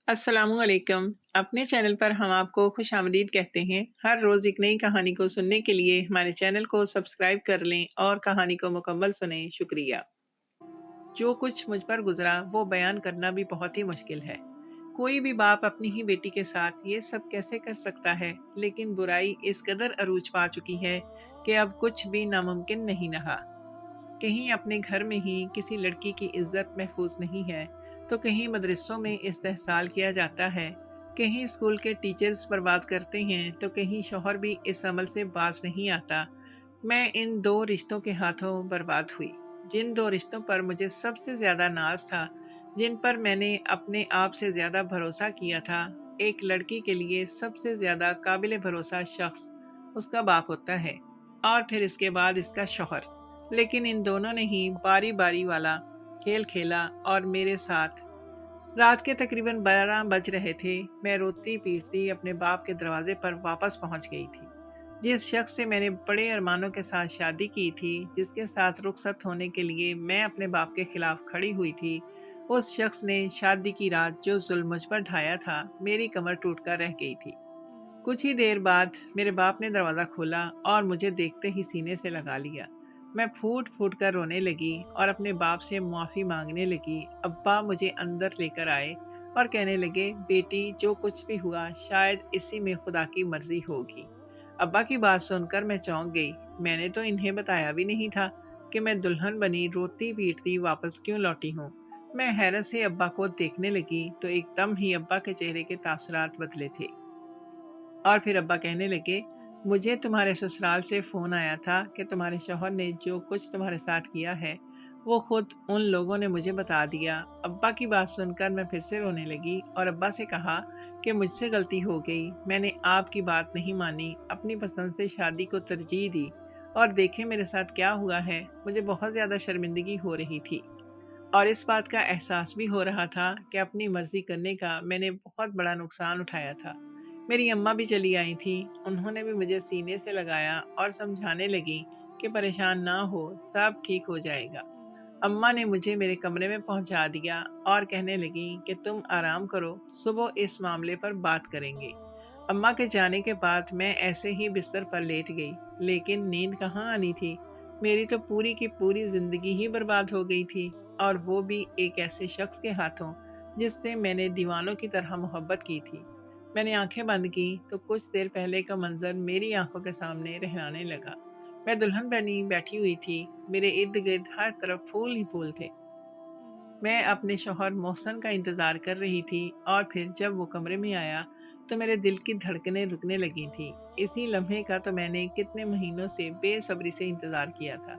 अस्सलामुअलैकुम। अपने चैनल पर हम आपको खुश आमदीद कहते हैं। हर रोज़ एक नई कहानी को सुनने के लिए हमारे चैनल को सब्सक्राइब कर लें और कहानी को मुकम्मल सुनें। शुक्रिया। जो कुछ मुझ पर गुजरा वो बयान करना भी बहुत ही मुश्किल है। कोई भी बाप अपनी ही बेटी के साथ ये सब कैसे कर सकता है, लेकिन बुराई इस कदर अरूज पा चुकी है कि अब कुछ भी नामुमकिन नहीं रहा। कहीं अपने घर में ही किसी लड़की की इज्जत महफूज नहीं है, तो कहीं मदरसों में इस्तेहसाल किया जाता है, कहीं स्कूल के टीचर्स बर्बाद करते हैं, तो कहीं शौहर भी इस अमल से बाज नहीं आता। मैं इन दो रिश्तों के हाथों बर्बाद हुई। जिन दो रिश्तों पर मुझे सबसे ज्यादा नाज था, जिन पर मैंने अपने आप से ज्यादा भरोसा किया था, एक लड़की के लिए सबसे ज्यादा काबिल भरोसा शख्स उसका बाप होता है, और फिर इसके बाद इसका शौहर। लेकिन इन दोनों ने ही बारी बारी वाला खेल खेला और मेरे साथ। रात के तकरीबन 12 बज रहे थे। मैं रोती पीटती अपने बाप के दरवाजे पर वापस पहुंच गई थी। जिस शख्स से मैंने बड़े अरमानों के साथ शादी की थी, जिसके साथ रुखसत होने के लिए मैं अपने बाप के खिलाफ खड़ी हुई थी, उस शख्स ने शादी की रात जो जुल्म मुझ पर ढाया था, मेरी कमर टूटकर रह गई थी। कुछ ही देर बाद मेरे बाप ने दरवाज़ा खोला और मुझे देखते ही सीने से लगा लिया। मैं फूट फूट कर रोने लगी और अपने बाप से माफ़ी मांगने लगी। अब्बा मुझे अंदर लेकर आए और कहने लगे, बेटी जो कुछ भी हुआ शायद इसी में खुदा की मर्जी होगी। अब्बा की बात सुनकर मैं चौंक गई। मैंने तो इन्हें बताया भी नहीं था कि मैं दुल्हन बनी रोती पीटती वापस क्यों लौटी हूँ। मैं हैरत से अब्बा को देखने लगी तो एकदम ही अब्बा के चेहरे के तासुरात बदले थे। और फिर अब्बा कहने लगे, मुझे तुम्हारे ससुराल से फ़ोन आया था कि तुम्हारे शौहर ने जो कुछ तुम्हारे साथ किया है वो खुद उन लोगों ने मुझे बता दिया। अब्बा की बात सुनकर मैं फिर से रोने लगी और अब्बा से कहा कि मुझसे गलती हो गई, मैंने आपकी बात नहीं मानी, अपनी पसंद से शादी को तरजीह दी, और देखे मेरे साथ क्या हुआ है। मुझे बहुत ज़्यादा शर्मिंदगी हो रही थी और इस बात का एहसास भी हो रहा था कि अपनी मर्जी करने का मैंने बहुत बड़ा नुकसान उठाया था। मेरी अम्मा भी चली आई थी। उन्होंने भी मुझे सीने से लगाया और समझाने लगी कि परेशान ना हो, सब ठीक हो जाएगा। अम्मा ने मुझे मेरे कमरे में पहुंचा दिया और कहने लगी कि तुम आराम करो, सुबह इस मामले पर बात करेंगे। अम्मा के जाने के बाद मैं ऐसे ही बिस्तर पर लेट गई, लेकिन नींद कहाँ आनी थी। मेरी तो पूरी की पूरी जिंदगी ही बर्बाद हो गई थी, और वो भी एक ऐसे शख्स के हाथों जिससे मैंने दीवानों की तरह मोहब्बत की थी। मैंने आंखें बंद की तो कुछ देर पहले का मंजर मेरी आंखों के सामने रहने लगा। मैं दुल्हन बनी बैठी हुई थी, मेरे इर्द गिर्द हर तरफ फूल ही फूल थे। मैं अपने शौहर मोहसन का इंतज़ार कर रही थी, और फिर जब वो कमरे में आया तो मेरे दिल की धड़कनें रुकने लगी थी। इसी लम्हे का तो मैंने कितने महीनों से बेसब्री से इंतज़ार किया था,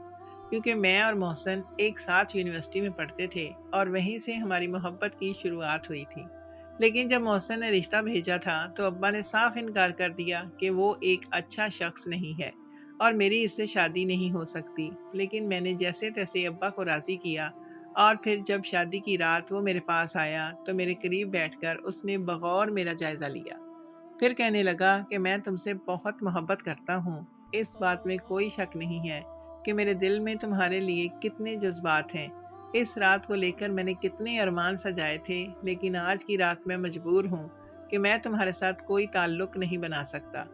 क्योंकि मैं और मोहसन एक साथ यूनिवर्सिटी में पढ़ते थे और वहीं से हमारी मोहब्बत की शुरुआत हुई थी। लेकिन जब मोहसन ने रिश्ता भेजा था तो अब्बा ने साफ इनकार कर दिया कि वो एक अच्छा शख्स नहीं है और मेरी इससे शादी नहीं हो सकती। लेकिन मैंने जैसे तैसे अब्बा को राज़ी किया, और फिर जब शादी की रात वो मेरे पास आया तो मेरे करीब बैठकर उसने बगौर मेरा जायज़ा लिया। फिर कहने लगा कि मैं तुमसे बहुत मोहब्बत करता हूँ। इस बात में कोई शक नहीं है कि मेरे दिल में तुम्हारे लिए कितने जज्बात हैं। इस रात को लेकर मैंने कितने अरमान सजाए थे, लेकिन आज की रात मैं मजबूर हूँ कि मैं तुम्हारे साथ कोई ताल्लुक नहीं बना सकता।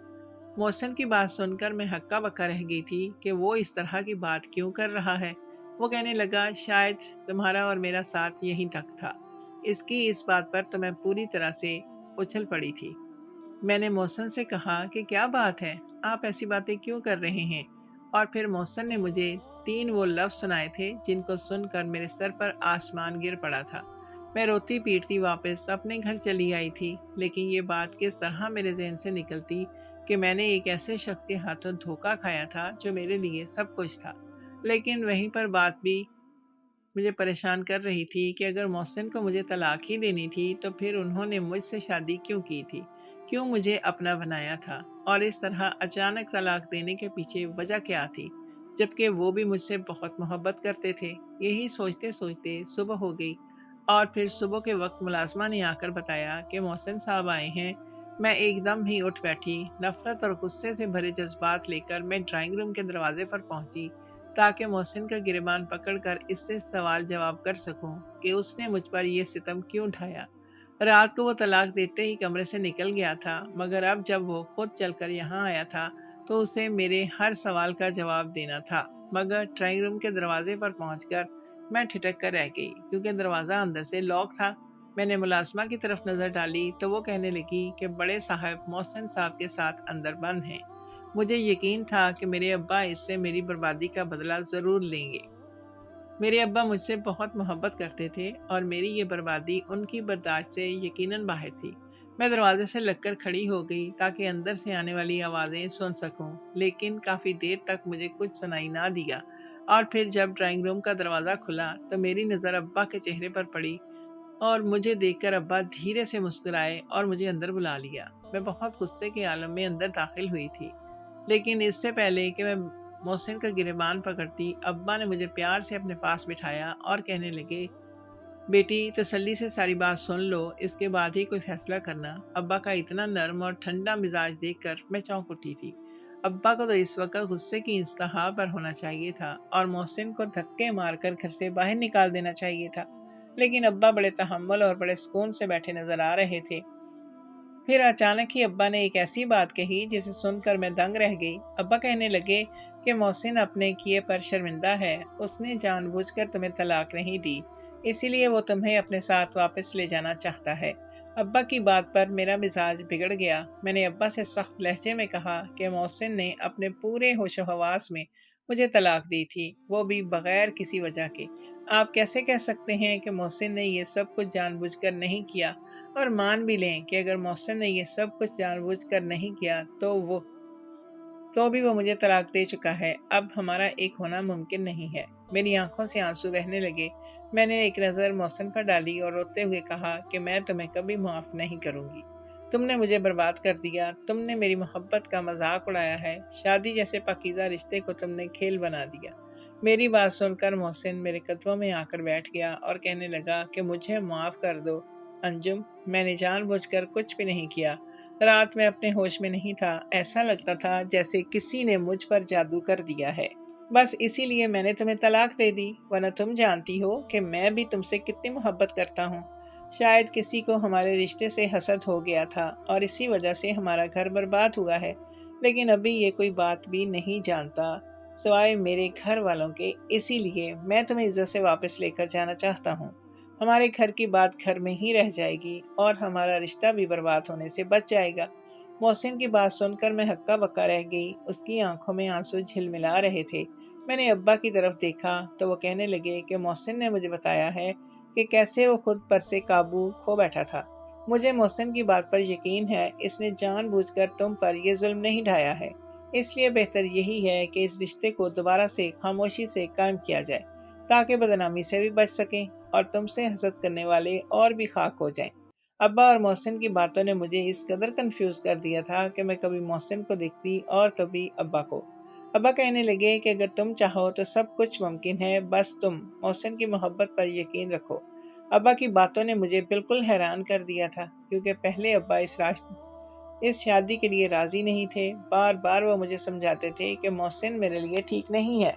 मोहसिन की बात सुनकर मैं हक्का बक्का रह गई थी कि वो इस तरह की बात क्यों कर रहा है। वो कहने लगा, शायद तुम्हारा और मेरा साथ यहीं तक था। इसकी इस बात पर तो मैं पूरी तरह से उछल पड़ी थी। मैंने मोहसिन से कहा कि क्या बात है, आप ऐसी बातें क्यों कर रहे हैं। और फिर मोहसिन ने मुझे 3 वो लफ्ज़ सुनाए थे जिनको सुनकर मेरे सर पर आसमान गिर पड़ा था। मैं रोती पीटती वापस अपने घर चली आई थी, लेकिन ये बात किस तरह मेरे जहन से निकलती कि मैंने एक ऐसे शख्स के हाथों धोखा खाया था जो मेरे लिए सब कुछ था। लेकिन वहीं पर बात भी मुझे परेशान कर रही थी कि अगर मोहसिन को मुझे तलाक ही देनी थी तो फिर उन्होंने मुझसे शादी क्यों की थी, क्यों मुझे अपना बनाया था, और इस तरह अचानक तलाक देने के पीछे वजह क्या थी, जबकि वो भी मुझसे बहुत मोहब्बत करते थे। यही सोचते सोचते सुबह हो गई, और फिर सुबह के वक्त मुलाजमा ने आकर बताया कि मोहसिन साहब आए हैं। मैं एकदम ही उठ बैठी। नफरत और गुस्से से भरे जज्बात लेकर मैं ड्राइंग रूम के दरवाजे पर पहुंची, ताकि मोहसिन का गिरबान पकड़कर इससे सवाल जवाब कर सकूं कि उसने मुझ पर यह सितम क्यों ढाया। रात को वो तलाक देते ही कमरे से निकल गया था, मगर अब जब वो खुद चलकर यहाँ आया था तो उसे मेरे हर सवाल का जवाब देना था। मगर ड्राइंग रूम के दरवाजे पर पहुंचकर मैं ठिठक कर रह गई, क्योंकि दरवाज़ा अंदर से लॉक था। मैंने मुलाजमा की तरफ नज़र डाली तो वो कहने लगी कि बड़े साहब मोहसिन साहब के साथ अंदर बंद हैं। मुझे यकीन था कि मेरे अब्बा इससे मेरी बर्बादी का बदला ज़रूर लेंगे। मेरे अब्बा मुझसे बहुत मोहब्बत करते थे और मेरी ये बर्बादी उनकी बर्दाश्त से यकीनन बाहर थी। मैं दरवाजे से लगकर खड़ी हो गई ताकि अंदर से आने वाली आवाज़ें सुन सकूं, लेकिन काफ़ी देर तक मुझे कुछ सुनाई ना दिया। और फिर जब ड्राइंग रूम का दरवाज़ा खुला तो मेरी नज़र अब्बा के चेहरे पर पड़ी और मुझे देखकर अब्बा धीरे से मुस्कुराए और मुझे अंदर बुला लिया। मैं बहुत गुस्से के आलम में अंदर दाखिल हुई थी, लेकिन इससे पहले कि मैं मोहसिन का गिरबान पकड़ती, अब्बा ने मुझे प्यार से अपने पास बिठाया और कहने लगे, बेटी तसल्ली से सारी बात सुन लो, इसके बाद ही कोई फैसला करना। अब्बा का इतना नर्म और ठंडा मिजाज देखकर मैं चौंक उठी थी। अब्बा को तो इस वक्त गुस्से की इंतहा पर होना चाहिए था और मोहसिन को धक्के मारकर घर से बाहर निकाल देना चाहिए था, लेकिन अब्बा बड़े तहम्मुल और बड़े सुकून से बैठे नजर आ रहे थे। फिर अचानक ही अब्बा ने एक ऐसी बात कही जिसे सुनकर मैं दंग रह गई। अब्बा कहने लगे कि मोहसिन अपने किए पर शर्मिंदा है। उसने जानबूझकर तुम्हें तलाक नहीं दी, इसीलिए वो तुम्हें अपने साथ वापस ले जाना चाहता है। अब्बा की बात पर मेरा मिजाज बिगड़ गया। मैंने अब्बा से सख्त लहजे में कहा कि मोहसिन ने अपने पूरे होशो हवास में मुझे तलाक दी थी, वो भी बगैर किसी वजह के। आप कैसे कह सकते हैं कि मोहसिन ने ये सब कुछ जानबूझकर नहीं किया? और मान भी लें कि अगर मोहसिन ने ये सब कुछ जानबूझकर नहीं किया तो भी वो मुझे तलाक दे चुका है। अब हमारा एक होना मुमकिन नहीं है। मेरी आंखों से आंसू बहने लगे। मैंने एक नज़र मोहसिन पर डाली और रोते हुए कहा कि मैं तुम्हें कभी माफ़ नहीं करूंगी। तुमने मुझे बर्बाद कर दिया, तुमने मेरी मोहब्बत का मजाक उड़ाया है, शादी जैसे पाकीज़ा रिश्ते को तुमने खेल बना दिया। मेरी बात सुनकर मोहसिन मेरे कदमों में आकर बैठ गया और कहने लगा कि मुझे माफ़ कर दो अंजुम, मैंने जानबूझकर कुछ भी नहीं किया। रात में अपने होश में नहीं था। ऐसा लगता था जैसे किसी ने मुझ पर जादू कर दिया है। बस इसीलिए मैंने तुम्हें तलाक दे दी, वरना तुम जानती हो कि मैं भी तुमसे कितनी मोहब्बत करता हूँ। शायद किसी को हमारे रिश्ते से हसद हो गया था और इसी वजह से हमारा घर बर्बाद हुआ है। लेकिन अभी ये कोई बात भी नहीं जानता सिवाय मेरे घर वालों के। इसीलिए मैं तुम्हें इज्जत से वापस लेकर जाना चाहता हूँ। हमारे घर की बात घर में ही रह जाएगी और हमारा रिश्ता भी बर्बाद होने से बच जाएगा। मोहसिन की बात सुनकर मैं हक्का बक्का रह गई। उसकी आंखों में आंसू झिलमिला रहे थे। मैंने अब्बा की तरफ देखा तो वो कहने लगे कि मोहसिन ने मुझे बताया है कि कैसे वो खुद पर से काबू खो बैठा था। मुझे मोहसिन की बात पर यकीन है, इसने जानबूझकर तुम पर यह जुल्म नहीं ढाया है। इसलिए बेहतर यही है कि इस रिश्ते को दोबारा से खामोशी से कायम किया जाए, ताकि बदनामी से भी बच सकें और तुमसे हसद करने वाले और भी खाक हो जाएं। अब्बा और मोहसिन की बातों ने मुझे इस कदर कंफ्यूज कर दिया था कि मैं कभी मोहसिन को देखती और कभी अब्बा को। अब्बा कहने लगे कि अगर तुम चाहो तो सब कुछ मुमकिन है, बस तुम मोहसिन की मोहब्बत पर यकीन रखो। अब्बा की बातों ने मुझे बिल्कुल हैरान कर दिया था, क्योंकि पहले अब्बा इस शादी के लिए राजी नहीं थे। बार बार वो मुझे समझाते थे कि मोहसिन मेरे लिए ठीक नहीं है,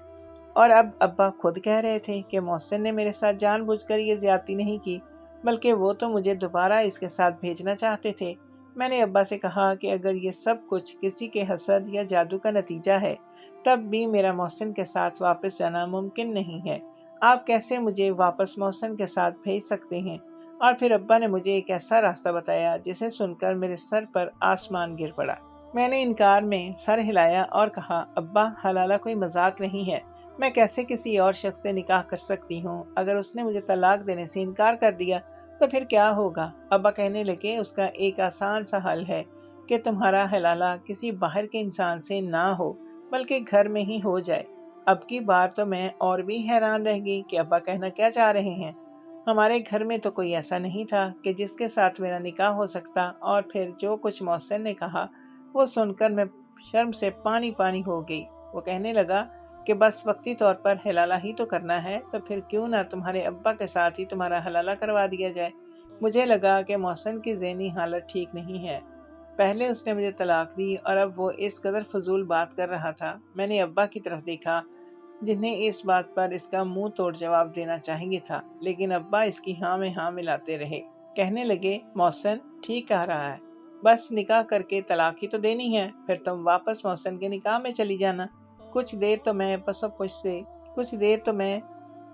और अब अब्बा खुद कह रहे थे कि मोहसिन ने मेरे साथ जानबूझकर ये ज्यादती नहीं की, बल्कि वो तो मुझे दोबारा इसके साथ भेजना चाहते थे। मैंने अब्बा से कहा कि अगर ये सब कुछ किसी के हसद या जादू का नतीजा है, तब भी मेरा मोहसिन के साथ वापस जाना मुमकिन नहीं है। आप कैसे मुझे वापस मोहसिन के साथ भेज सकते हैं? और फिर अब्बा ने मुझे एक ऐसा रास्ता बताया जिसे सुनकर मेरे सर पर आसमान गिर पड़ा। मैंने इनकार में सर हिलाया और कहा, अब्बा हलाला कोई मजाक नहीं है। मैं कैसे किसी और शख्स से निकाह कर सकती हूँ? अगर उसने मुझे तलाक देने से इनकार कर दिया तो फिर क्या होगा? अब्बा कहने लगे, उसका एक आसान सा हल है कि तुम्हारा हलाला किसी बाहर के इंसान से ना हो, बल्कि घर में ही हो जाए। अब की बार तो मैं और भी हैरान रह गई कि अब्बा कहना क्या चाह रहे हैं। हमारे घर में तो कोई ऐसा नहीं था कि जिसके साथ मेरा निकाह हो सकता। और फिर जो कुछ मोहसिन ने कहा वो सुनकर मैं शर्म से पानी पानी हो गई। वो कहने लगा कि बस वक्ती तौर पर हलाला ही तो करना है, तो फिर क्यों ना तुम्हारे अब्बा के साथ ही तुम्हारा हलाला करवा दिया जाए। मुझे लगा कि मोहसिन की ज़हनी हालत ठीक नहीं है। पहले उसने मुझे तलाक दी और अब वो इस कदर फजूल बात कर रहा था। मैंने अब्बा की तरफ देखा, जिन्हें इस बात पर इसका मुंह तोड़ जवाब देना चाहिए था, लेकिन अब्बा इसकी हाँ में हाँ मिलाते रहे। कहने लगे, मोहसिन ठीक कह रहा है, बस निकाह करके तलाक ही तो देनी है, फिर तुम वापस मोहसिन के निकाह में चली जाना। कुछ देर तो मैं कुछ देर तो मैं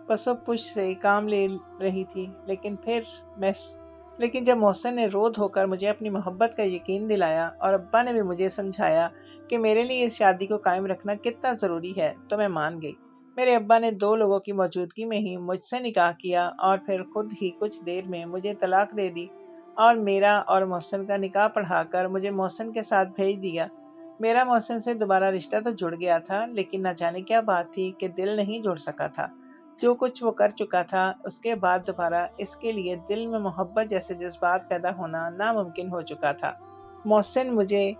पसोपुश से काम ले रही थी, मैं लेकिन जब मोहसिन ने रो धोकर मुझे अपनी मोहब्बत का यकीन दिलाया और अब्बा ने भी मुझे समझाया कि मेरे लिए इस शादी को कायम रखना कितना ज़रूरी है, तो मैं मान गई। मेरे अब्बा ने दो लोगों की मौजूदगी में ही मुझसे निकाह किया और फिर खुद ही कुछ देर में मुझे तलाक दे दी और मेरा और मोहसिन का निकाह पढ़ाकर मुझे मोहसिन के साथ भेज दिया। मेरा मोहसिन से दोबारा रिश्ता तो जुड़ गया था, लेकिन न जाने क्या बात थी कि दिल नहीं जुड़ सका था। जो कुछ वो कर चुका था, उसके बाद दोबारा इसके लिए दिल में मोहब्बत जैसे जज्बात पैदा होना नामुमकिन हो चुका था। मोहसिन मुझे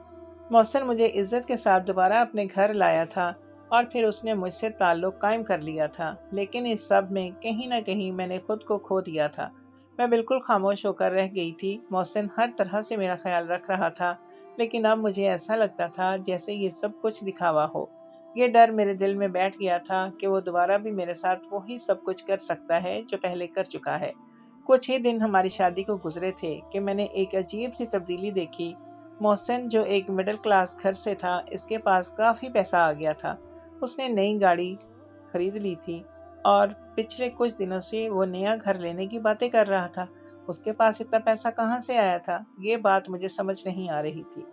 मोहसिन मुझे इज्जत के साथ दोबारा अपने घर लाया था और फिर उसने मुझसे ताल्लुक़ कायम कर लिया था, लेकिन इस सब में कहीं न कहीं मैंने खुद को खो दिया था। मैं बिल्कुल खामोश होकर रह गई थी। मोहसिन हर तरह से मेरा ख्याल रख रहा था, लेकिन अब मुझे ऐसा लगता था जैसे ये सब कुछ दिखावा हो। ये डर मेरे दिल में बैठ गया था कि वो दोबारा भी मेरे साथ वही सब कुछ कर सकता है जो पहले कर चुका है। कुछ ही दिन हमारी शादी को गुजरे थे कि मैंने एक अजीब सी तब्दीली देखी। मोहसिन, जो एक मिडिल क्लास घर से था, इसके पास काफ़ी पैसा आ गया था। उसने नई गाड़ी खरीद ली थी और पिछले कुछ दिनों से वो नया घर लेने की बातें कर रहा था। उसके पास इतना पैसा कहाँ से आया था, ये बात मुझे समझ नहीं आ रही थी।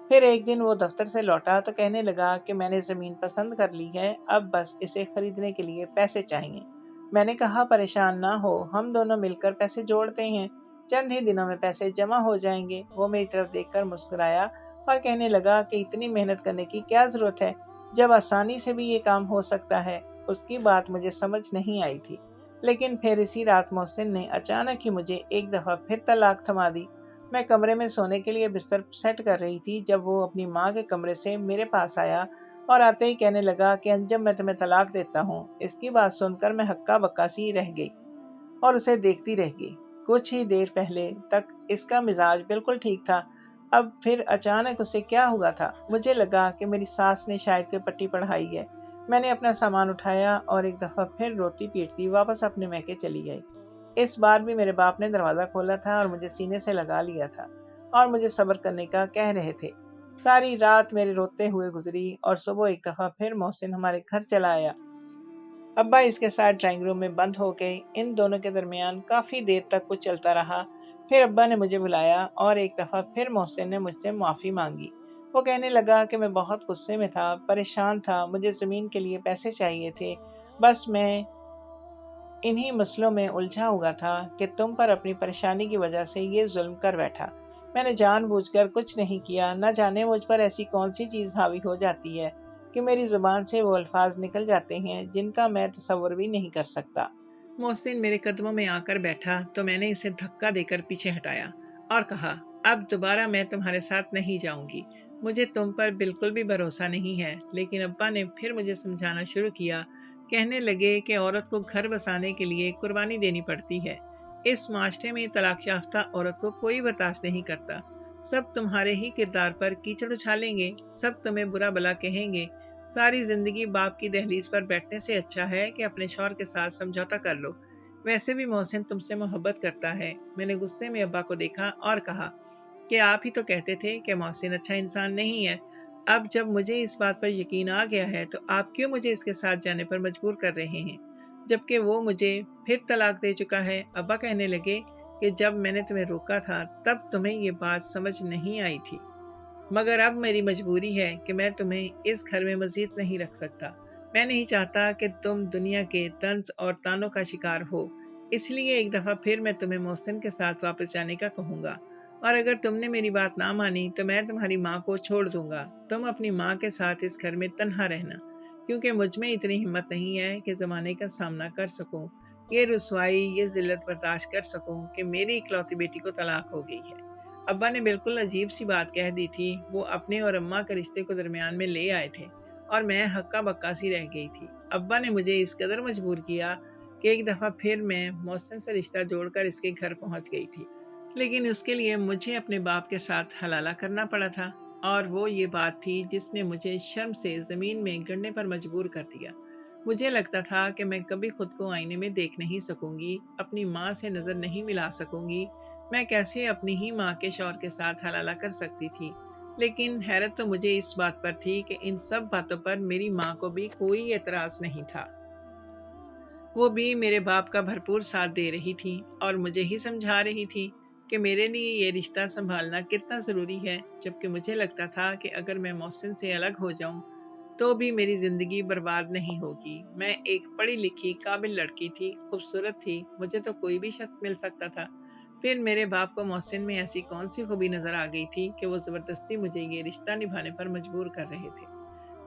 फिर एक दिन वो दफ्तर से लौटा तो कहने लगा कि मैंने ज़मीन पसंद कर ली है, अब बस इसे खरीदने के लिए पैसे चाहिए। मैंने कहा, परेशान ना हो, हम दोनों मिलकर पैसे जोड़ते हैं, चंद ही दिनों में पैसे जमा हो जाएंगे। वो मेरी तरफ देखकर मुस्कुराया और कहने लगा कि इतनी मेहनत करने की क्या ज़रूरत है, जब आसानी से भी ये काम हो सकता है। उसकी बात मुझे समझ नहीं आई थी, लेकिन फिर इसी रात मोहसिन ने अचानक ही मुझे एक दफ़ा फिर तलाक थमा दी। मैं कमरे में सोने के लिए बिस्तर सेट कर रही थी जब वो अपनी माँ के कमरे से मेरे पास आया और आते ही कहने लगा कि अंजम, मैं तुम्हें तलाक देता हूँ। इसकी बात सुनकर मैं हक्का बक्का सी रह गई और उसे देखती रह गई। कुछ ही देर पहले तक इसका मिजाज बिल्कुल ठीक था, अब फिर अचानक उसे क्या हुआ था। मुझे लगा कि मेरी सास ने शायद कोई पट्टी पढ़ाई है। मैंने अपना सामान उठाया और एक दफ़ा फिर रोती पीटती वापस अपने मैके चली गई। इस बार भी मेरे बाप ने दरवाज़ा खोला था और मुझे सीने से लगा लिया था और मुझे सब्र करने का कह रहे थे। सारी रात मेरे रोते हुए गुजरी और सुबह एक दफ़ा फिर मोहसिन हमारे घर चला आया। अब्बा इसके साथ ड्राइंग रूम में बंद हो गए। इन दोनों के दरमियान काफ़ी देर तक कुछ चलता रहा। फिर अब्बा ने मुझे बुलाया और एक दफ़ा फिर मोहसिन ने मुझसे माफ़ी मांगी। वो कहने लगा कि मैं बहुत गुस्से में था, परेशान था, मुझे ज़मीन के लिए पैसे चाहिए थे। बस मैं इन्हीं मसलों में उलझा हुआ था कि तुम पर अपनी परेशानी की वजह से ये जुल्म कर बैठा। मैंने जानबूझकर कुछ नहीं किया। न जाने मुझ पर ऐसी कौन सी चीज़ हावी हो जाती है कि मेरी ज़ुबान से वो अल्फाज निकल जाते हैं जिनका मैं तसव्वुर भी नहीं कर सकता। मोहसिन मेरे कदमों में आकर बैठा तो मैंने इसे धक्का देकर पीछे हटाया और कहा, अब दोबारा मैं तुम्हारे साथ नहीं जाऊंगी। मुझे तुम पर बिल्कुल भी भरोसा नहीं है। लेकिन अब्बा ने फिर मुझे समझाना शुरू किया। कहने लगे कि औरत को घर बसाने के लिए कुर्बानी देनी पड़ती है। इस माशरे में तलाक याफ्ता औरत को कोई बर्दाश्त नहीं करता। सब तुम्हारे ही किरदार पर कीचड़ उछालेंगे, सब तुम्हें बुरा भला कहेंगे। सारी जिंदगी बाप की दहलीज पर बैठने से अच्छा है कि अपने शौहर के साथ समझौता कर लो। वैसे भी मोहसिन तुमसे मोहब्बत करता है। मैंने गुस्से में अब्बा को देखा और कहा कि आप ही तो कहते थे कि मोहसिन अच्छा इंसान नहीं है। अब जब मुझे इस बात पर यकीन आ गया है तो आप क्यों मुझे इसके साथ जाने पर मजबूर कर रहे हैं, जबकि वो मुझे फिर तलाक दे चुका है। अब्बा कहने लगे कि जब मैंने तुम्हें रोका था तब तुम्हें ये बात समझ नहीं आई थी, मगर अब मेरी मजबूरी है कि मैं तुम्हें इस घर में मजीद नहीं रख सकता। मैं नहीं चाहता कि तुम दुनिया के तंज और तानों का शिकार हो, इसलिए एक दफ़ा फिर मैं तुम्हें मोहसिन के साथ वापस जाने का कहूँगा, और अगर तुमने मेरी बात ना मानी तो मैं तुम्हारी माँ को छोड़ दूंगा। तुम अपनी माँ के साथ इस घर में तन्हा रहना, क्योंकि मुझ में इतनी हिम्मत नहीं है कि ज़माने का सामना कर सकूं, ये रुसवाई, ये जिल्लत बर्दाश्त कर सकूं कि मेरी इकलौती बेटी को तलाक हो गई है। अब्बा ने बिल्कुल अजीब सी बात कह दी थी। वो अपने और अम्मा के रिश्ते को दरमियान में ले आए थे और मैं हक्का बक्का सी रह गई थी। अब्बा ने मुझे इस कदर मजबूर किया कि एक दफ़ा फिर मैं मोहसिन से रिश्ता जोड़कर इसके घर पहुंच गई थी, लेकिन उसके लिए मुझे अपने बाप के साथ हलाला करना पड़ा था, और वो ये बात थी जिसने मुझे शर्म से ज़मीन में गिरने पर मजबूर कर दिया। मुझे लगता था कि मैं कभी खुद को आईने में देख नहीं सकूंगी, अपनी माँ से नज़र नहीं मिला सकूंगी, मैं कैसे अपनी ही माँ के शौहर के साथ हलाला कर सकती थी। लेकिन हैरत तो मुझे इस बात पर थी कि इन सब बातों पर मेरी माँ को भी कोई एतराज़ नहीं था। वो भी मेरे बाप का भरपूर साथ दे रही थी और मुझे ही समझा रही थी कि मेरे लिए ये रिश्ता संभालना कितना ज़रूरी है, जबकि मुझे लगता था कि अगर मैं मोहसिन से अलग हो जाऊं तो भी मेरी ज़िंदगी बर्बाद नहीं होगी। मैं एक पढ़ी लिखी काबिल लड़की थी, खूबसूरत थी, मुझे तो कोई भी शख्स मिल सकता था। फिर मेरे बाप को मोहसिन में ऐसी कौन सी खूबी नज़र आ गई थी कि वो ज़बरदस्ती मुझे ये रिश्ता निभाने पर मजबूर कर रहे थे।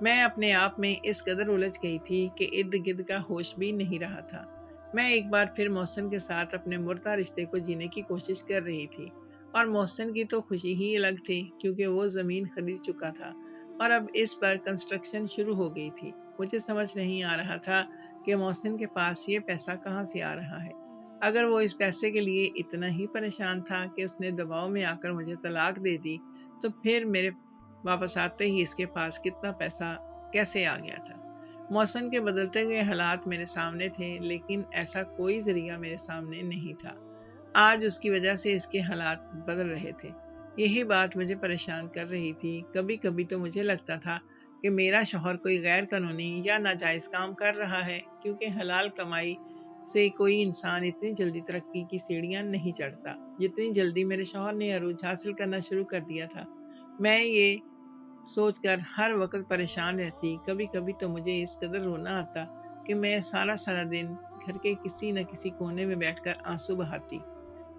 मैं अपने आप में इस कदर उलझ गई थी कि इर्द-गिर्द का होश भी नहीं रहा था। मैं एक बार फिर मोहसिन के साथ अपने मुर्दा रिश्ते को जीने की कोशिश कर रही थी और मोहसिन की तो खुशी ही अलग थी, क्योंकि वो ज़मीन खरीद चुका था और अब इस पर कंस्ट्रक्शन शुरू हो गई थी। मुझे समझ नहीं आ रहा था कि मोहसिन के पास ये पैसा कहाँ से आ रहा है। अगर वो इस पैसे के लिए इतना ही परेशान था कि उसने दबाव में आकर मुझे तलाक दे दी, तो फिर मेरे वापस आते ही इसके पास कितना पैसा कैसे आ गया था। मौसम के बदलते हुए हालात मेरे सामने थे, लेकिन ऐसा कोई जरिया मेरे सामने नहीं था। आज उसकी वजह से इसके हालात बदल रहे थे। यही बात मुझे परेशान कर रही थी। कभी कभी तो मुझे लगता था कि मेरा शौहर कोई गैर कानूनी या नाजायज़ काम कर रहा है, क्योंकि हलाल कमाई से कोई इंसान इतनी जल्दी तरक्की की सीढ़ियां नहीं चढ़ता जितनी जल्दी मेरे शौहर ने अरूज हासिल करना शुरू कर दिया था। मैं ये सोचकर हर वक़्त परेशान रहती। कभी-कभी तो मुझे इस कदर रोना आता कि मैं सारा-सारा दिन घर के किसी न किसी कोने में बैठकर आँसू बहाती।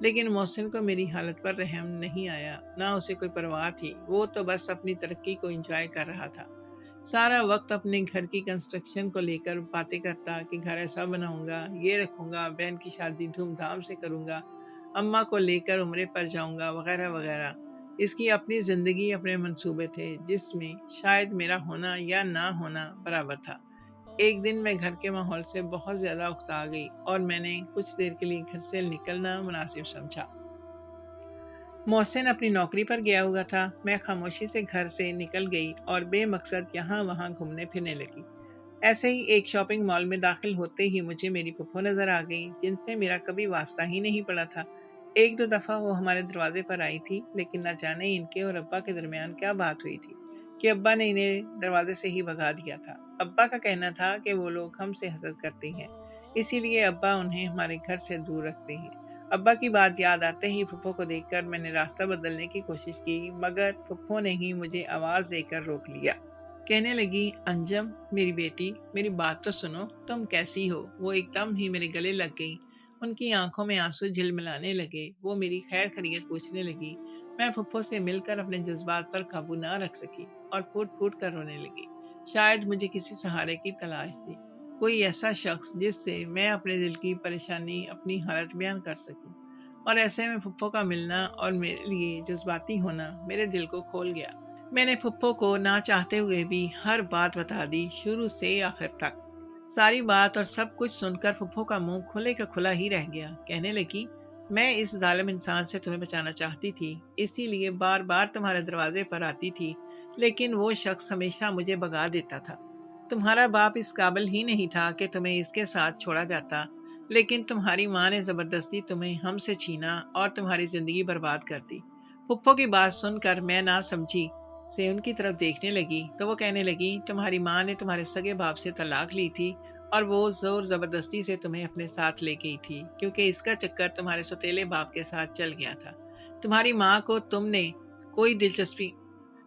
लेकिन मोहसिन को मेरी हालत पर रहम नहीं आया, ना उसे कोई परवाह थी। वो तो बस अपनी तरक्की को एन्जॉय कर रहा था। सारा वक़्त अपने घर की कंस्ट्रक्शन को लेकर बातें करता कि घर ऐसा बनाऊँगा, ये रखूँगा, बहन की शादी धूम-धाम से करूँगा, अम्मा को लेकर उम्रे पर जाऊँगा, वग़ैरह-वग़ैरह। इसकी अपनी ज़िंदगी, अपने मंसूबे थे, जिसमें शायद मेरा होना या ना होना बराबर था। एक दिन मैं घर के माहौल से बहुत ज़्यादा उकता गई और मैंने कुछ देर के लिए घर से निकलना मुनासिब समझा। मोहसिन अपनी नौकरी पर गया हुआ था। मैं खामोशी से घर से निकल गई और बेमकसद यहाँ वहाँ घूमने फिरने लगी। ऐसे ही एक शॉपिंग मॉल में दाखिल होते ही मुझे मेरी फूफो नज़र आ गई, जिनसे मेरा कभी वास्ता ही नहीं पड़ा था। एक दो दफ़ा वो हमारे दरवाजे पर आई थी, लेकिन न जाने इनके और अब्बा के दरमियान क्या बात हुई थी कि अब्बा ने इन्हें दरवाजे से ही भगा दिया था। अब्बा का कहना था कि वो लोग हमसे हसद करते हैं, इसीलिए अब्बा उन्हें हमारे घर से दूर रखते हैं। अब्बा की बात याद आते ही फुफ्फो को देखकर मैंने रास्ता बदलने की कोशिश की, मगर फुफ्फो ने ही मुझे आवाज़ देकर रोक लिया। कहने लगी, अंजम मेरी बेटी, मेरी बात तो सुनो, तुम कैसी हो? वो एकदम ही मेरे गले लग गई। उनकी आंखों में आंसू झिलमिलाने लगे। वो मेरी खैर खैरियत पूछने लगी। मैं फुफ्फो से मिलकर अपने जज्बात पर काबू ना रख सकी और फूट फूट कर रोने लगी। शायद मुझे किसी सहारे की तलाश थी, कोई ऐसा शख्स जिससे मैं अपने दिल की परेशानी, अपनी हालत बयान कर सकूं। और ऐसे में फुफ्फो का मिलना और मेरे लिए जज्बाती होना मेरे दिल को खोल गया। मैंने फुप्पो को ना चाहते हुए भी हर बात बता दी, शुरू से आखिर तक। सारी बात और सब कुछ सुनकर फुप्पो का मुंह खुले का खुला ही रह गया। कहने लगी, मैं इस जालिम इंसान से तुम्हें बचाना चाहती थी, इसीलिए बार बार तुम्हारे दरवाजे पर आती थी, लेकिन वो शख्स हमेशा मुझे भगा देता था। तुम्हारा बाप इस काबिल ही नहीं था कि तुम्हें इसके साथ छोड़ा जाता, लेकिन तुम्हारी माँ ने ज़बरदस्ती तुम्हें हमसे छीना और तुम्हारी ज़िंदगी बर्बाद कर दी। फुप्पो की बात सुनकर मैं ना समझी से उनकी तरफ देखने लगी, तो वो कहने लगी, तुम्हारी माँ ने तुम्हारे सगे बाप से तलाक ली थी और वो ज़ोर ज़बरदस्ती से तुम्हें अपने साथ ले गई थी, क्योंकि इसका चक्कर तुम्हारे सौतेले बाप के साथ चल गया था। तुम्हारी माँ को तुमने कोई दिलचस्पी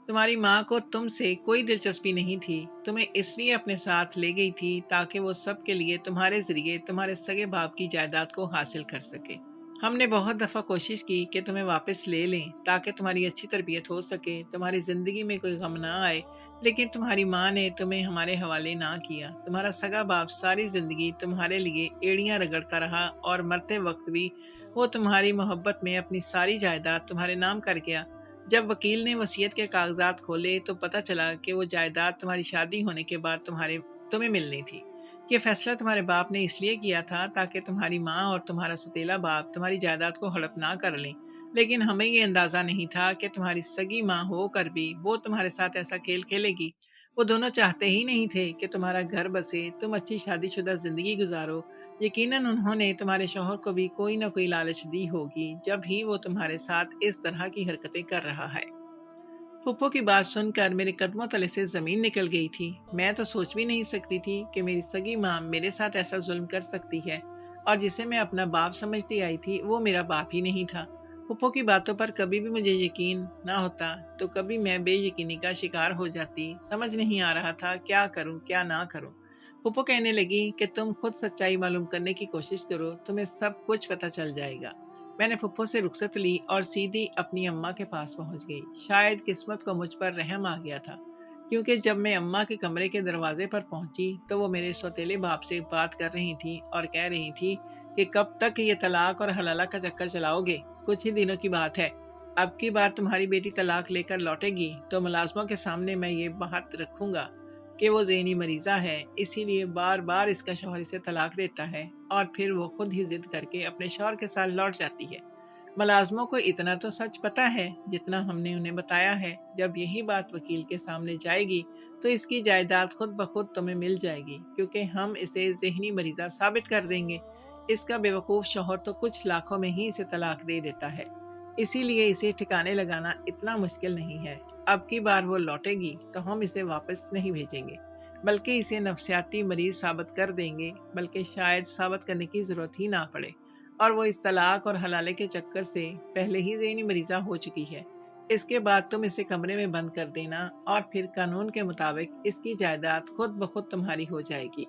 तुम्हारी माँ को तुमसे कोई दिलचस्पी नहीं थी। तुम्हें इसलिए अपने साथ ले गई थी ताकि वो सब के लिए तुम्हारे ज़रिए तुम्हारे सगे बाप की जायदाद को हासिल कर सके। हमने बहुत दफ़ा कोशिश की कि तुम्हें वापस ले लें ताकि तुम्हारी अच्छी तरबियत हो सके, तुम्हारी ज़िंदगी में कोई गम ना आए, लेकिन तुम्हारी माँ ने तुम्हें हमारे हवाले ना किया। तुम्हारा सगा बाप सारी ज़िंदगी तुम्हारे लिए एड़ियाँ रगड़ता रहा और मरते वक्त भी वो तुम्हारी मोहब्बत में अपनी सारी जायदाद तुम्हारे नाम कर गया। जब वकील ने वसीयत के कागजात खोले तो पता चला कि वो जायदाद तुम्हारी शादी होने के बाद तुम्हें मिलनी थी। ये फैसला तुम्हारे बाप ने इसलिए किया था ताकि तुम्हारी माँ और तुम्हारा सतीला बाप तुम्हारी जायदाद को हड़प ना कर लें। लेकिन हमें ये अंदाज़ा नहीं था कि तुम्हारी सगी माँ होकर भी वो तुम्हारे साथ ऐसा खेल खेलेगी। वो दोनों चाहते ही नहीं थे कि तुम्हारा घर बसे, तुम अच्छी शादीशुदा ज़िंदगी गुजारो। यकीनन उन्होंने तुम्हारे शौहर को भी कोई ना कोई लालच दी होगी, जब ही वो तुम्हारे साथ इस तरह की हरकतें कर रहा है। फूफो की बात सुनकर मेरे कदमों तले से जमीन निकल गई थी। मैं तो सोच भी नहीं सकती थी कि मेरी सगी माँ मेरे साथ ऐसा जुल्म कर सकती है, और जिसे मैं अपना बाप समझती आई थी वो मेरा बाप ही नहीं था। फूफो की बातों पर कभी भी मुझे यकीन ना होता तो कभी मैं बेयकीनी का शिकार हो जाती। समझ नहीं आ रहा था क्या करूं क्या ना करूं। फूफो कहने लगी कि तुम खुद सच्चाई मालूम करने की कोशिश करो, तुम्हें सब कुछ पता चल जाएगा। मैंने फुफ्फो से रुखसत ली और सीधी अपनी अम्मा के पास पहुंच गई। शायद किस्मत को मुझ पर रहम आ गया था, क्योंकि जब मैं अम्मा के कमरे के दरवाजे पर पहुंची तो वो मेरे सौतेले बाप से बात कर रही थी और कह रही थी कि कब तक ये तलाक और हलाला का चक्कर चलाओगे। कुछ ही दिनों की बात है, अब की बार तुम्हारी बेटी तलाक लेकर लौटेगी तो मुलाजमों के सामने मैं ये बात रखूंगा कि वो ज़हनी मरीज़ा है, इसीलिए बार बार इसका शौहर इसे तलाक देता है और फिर वो खुद ही जिद करके अपने शौहर के साथ लौट जाती है। मुलाजमों को इतना तो सच पता है जितना हमने उन्हें बताया है। जब यही बात वकील के सामने जाएगी तो इसकी जायदाद खुद ब खुद तुम्हें मिल जाएगी, क्योंकि हम इसे ज़हनी मरीज़ा साबित कर देंगे। इसका बेवकूफ़ शौहर तो कुछ लाखों में ही इसे तलाक दे देता है, इसीलिए इसे ठिकाने लगाना इतना मुश्किल नहीं है। अब की बार वो लौटेगी तो हम इसे वापस नहीं भेजेंगे, बल्कि इसे नफसियाती मरीज साबित कर देंगे, बल्कि शायद साबित करने की ज़रूरत ही ना पड़े, और वो इस तलाक और हलाले के चक्कर से पहले ही ज़हनी मरीज़ा हो चुकी है। इसके बाद तुम इसे कमरे में बंद कर देना और फिर कानून के मुताबिक इसकी जायदाद खुद ब खुद तुम्हारी हो जाएगी।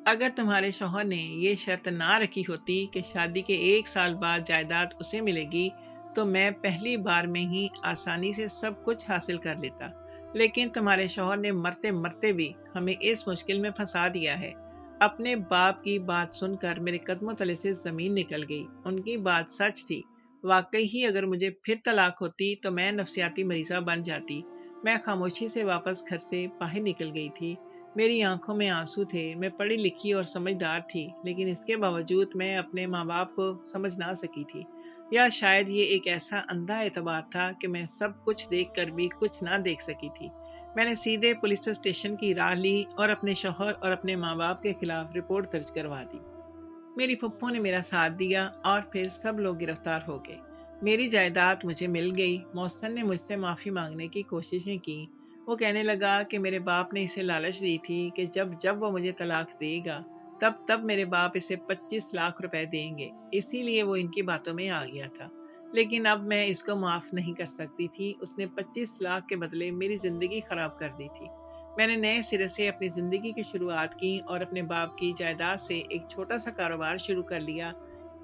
अगर तुम्हारे शौहर ने ये शर्त ना रखी होती कि शादी के 1 साल बाद जायदाद उसे मिलेगी, तो मैं पहली बार में ही आसानी से सब कुछ हासिल कर लेता। लेकिन तुम्हारे शौहर ने मरते मरते भी हमें इस मुश्किल में फंसा दिया है। अपने बाप की बात सुनकर मेरे कदमों तले से जमीन निकल गई। उनकी बात सच थी। वाकई ही अगर मुझे फिर तलाक होती तो मैं नफसियाती मरीजा बन जाती। मैं खामोशी से वापस घर से बाहर निकल गई थी। मेरी आंखों में आंसू थे। मैं पढ़ी लिखी और समझदार थी, लेकिन इसके बावजूद मैं अपने माँ बाप को समझ ना सकी थी। या शायद ये एक ऐसा अंधा एतबार था कि मैं सब कुछ देखकर भी कुछ ना देख सकी थी। मैंने सीधे पुलिस स्टेशन की राह ली और अपने शौहर और अपने माँ बाप के खिलाफ रिपोर्ट दर्ज करवा दी। मेरी फुप्पो ने मेरा साथ दिया और फिर सब लोग गिरफ्तार हो गए। मेरी जायदाद मुझे मिल गई। मोहसिन ने मुझसे माफ़ी मांगने की कोशिशें की। वो कहने लगा कि मेरे बाप ने इसे लालच दी थी कि जब जब वो मुझे तलाक देगा तब तब मेरे बाप इसे 25 लाख रुपए देंगे, इसीलिए वो इनकी बातों में आ गया था। लेकिन अब मैं इसको माफ़ नहीं कर सकती थी। उसने 25 लाख के बदले मेरी ज़िंदगी ख़राब कर दी थी। मैंने नए सिरे से अपनी ज़िंदगी की शुरुआत की और अपने बाप की जायदाद से एक छोटा सा कारोबार शुरू कर लिया।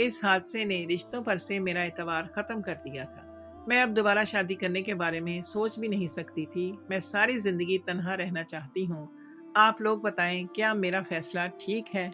इस हादसे ने रिश्तों पर से मेरा एतबार ख़त्म कर दिया था। मैं अब दोबारा शादी करने के बारे में सोच भी नहीं सकती थी। मैं सारी ज़िंदगी तन्हा रहना चाहती हूँ। आप लोग बताएं, क्या मेरा फैसला ठीक है?